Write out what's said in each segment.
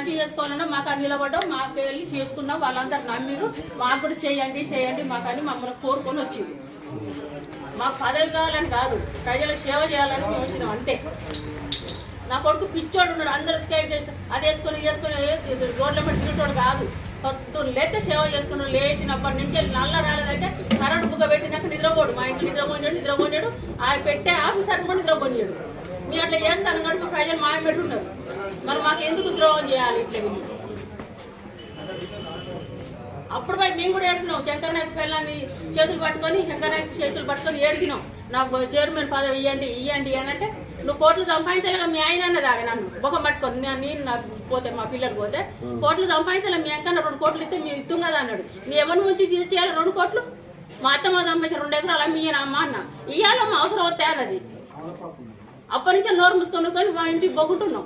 మంచిగా చేసుకోవాలన్నా మాకు అని నిలబడ్డాం, మాకు వెళ్ళి చేసుకున్నాం. వాళ్ళందరూ నమ్మిరు, మాకు కూడా చేయండి చేయండి మాకు అని మమ్మల్ని కోరుకొని వచ్చింది. మాకు పదవి కావాలని కాదు, ప్రజలకు సేవ చేయాలని మేము వచ్చినాం అంతే. నా కొడుకు పిచ్చోడు ఉన్నాడు, అందరికి అది వేసుకొని రోడ్ల మీద తిరిగేటోడు కాదు. పొద్దున్న లేతే సేవ చేసుకున్నాడు. లేచినప్పటి నుంచి నల్ల రాలేదంటే కరెంటు బుగ్గ పెట్టినాక నిద్రపోడు. మా ఇంట్లో నిద్రపోయాడు ఆయన పెట్టే ఆఫీసర్ కూడా నిద్రపోయాడు. మేము అట్లా చేస్తాను కనుక ప్రజలు మాయ పెట్టున్నారు. మరి మాకు ఎందుకు ద్రోహం చేయాలి ఇట్లా? అప్పుడు పోయి మేము కూడా ఏడ్చినాం. శంకర్ నాయక్ పిల్లల్ని చేతులు పట్టుకొని ఏడ్చినాం. నాకు చైర్మన్ పదవి ఇవ్వండి ఇవ్వండి అని అంటే, నువ్వు కోట్లు సంపాదించలేక మీ ఆయన అన్నది ఆమె నన్ను ముఖం పట్టుకొని. నేను నాకు పోతే మా పిల్లలు పోతే కోట్లు సంపాదించలే, మీ అక్క 2 కోట్లు ఇస్తే మీరు ఇస్తాం కదా అన్నాడు. నీ ఎవరి నుంచి తీర్చేయాలి 2 కోట్లు? మా అత్తమ్మ సంపాదించిన 2 ఎకరాలు అమ్మి అమ్మ అన్న ఇవ్వాలమ్మా అవసరం వస్తే అన్నది. అప్పటి నుంచి నోరు మూసుకొని మా ఇంటికి పోకుంటున్నాం.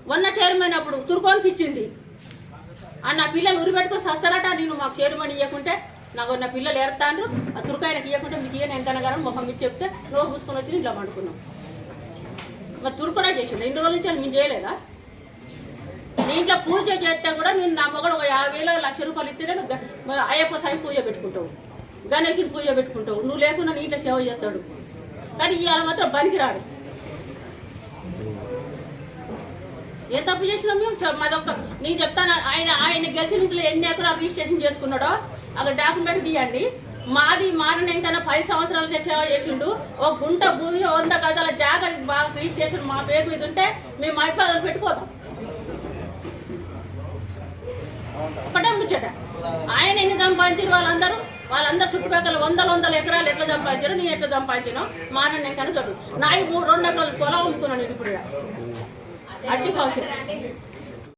మొన్న చైర్మన్ అప్పుడు తుర్కోనికి ఇచ్చింది నా పిల్లలు ఉరి పెట్టుకొని సస్తారట. నేను మాకు చైర్మన్ ఇవ్వకుంటే నాకు నా పిల్లలు ఏడతాను, ఆ తుర్కాయనకి ఇవ్వకుంటే మీకు ఇయ్యను ఎంతనగానో మొహం ఇచ్చి చెప్తే నోరు పూసుకొని వచ్చి ఇంట్లో పండుకున్నాం. మరి తుర్కడా చేసిండు. 2 రోజుల నుంచి మేము చేయలేదా? నీ ఇంట్లో పూజ చేస్తే కూడా నేను నా మొగడు 50,000 1,00,000 రూపాయలు ఇస్తే అయ్యప్ప సాయి పూజ పెట్టుకుంటావు, గణేశుని పూజ పెట్టుకుంటావు. నువ్వు లేకుండా నీ ఇంట్లో సేవ చేస్తాడు. కానీ ఇవాళ మాత్రం బనికిరాడు. ఏం తప్పు చేసినాం మేము? మాదొక్క నీకు చెప్తాను. ఆయన గెలిచిన ఇంట్లో ఎన్ని ఎకరాలు రిజిస్ట్రేషన్ చేసుకున్నాడో అక్కడ డాక్యుమెంట్ తీయండి. మాది మారిన ఇంకా 10 సంవత్సరాలు సేవ చేసిండు. 1 గుంట భూమి 100 గజాల జాగా బాగా రిజిస్ట్రేషన్ మా పేరు మీద ఉంటే మేము మైపాదలు పెట్టిపోతాం. ఒకటే ముచ్చట. ఆయన ఎన్ని సంపాదించారు? వాళ్ళందరూ చుట్టుపక్కల 100 ఎకరాలు ఎట్లా సంపాదించారు, నేను ఎట్లా సంపాదించినా మారిన ఇంకా చదువు. నాకు 2 ఎకరాలు పొలం అమ్ముకున్నాను. ఇప్పుడు అడ్డి కావచ్చు.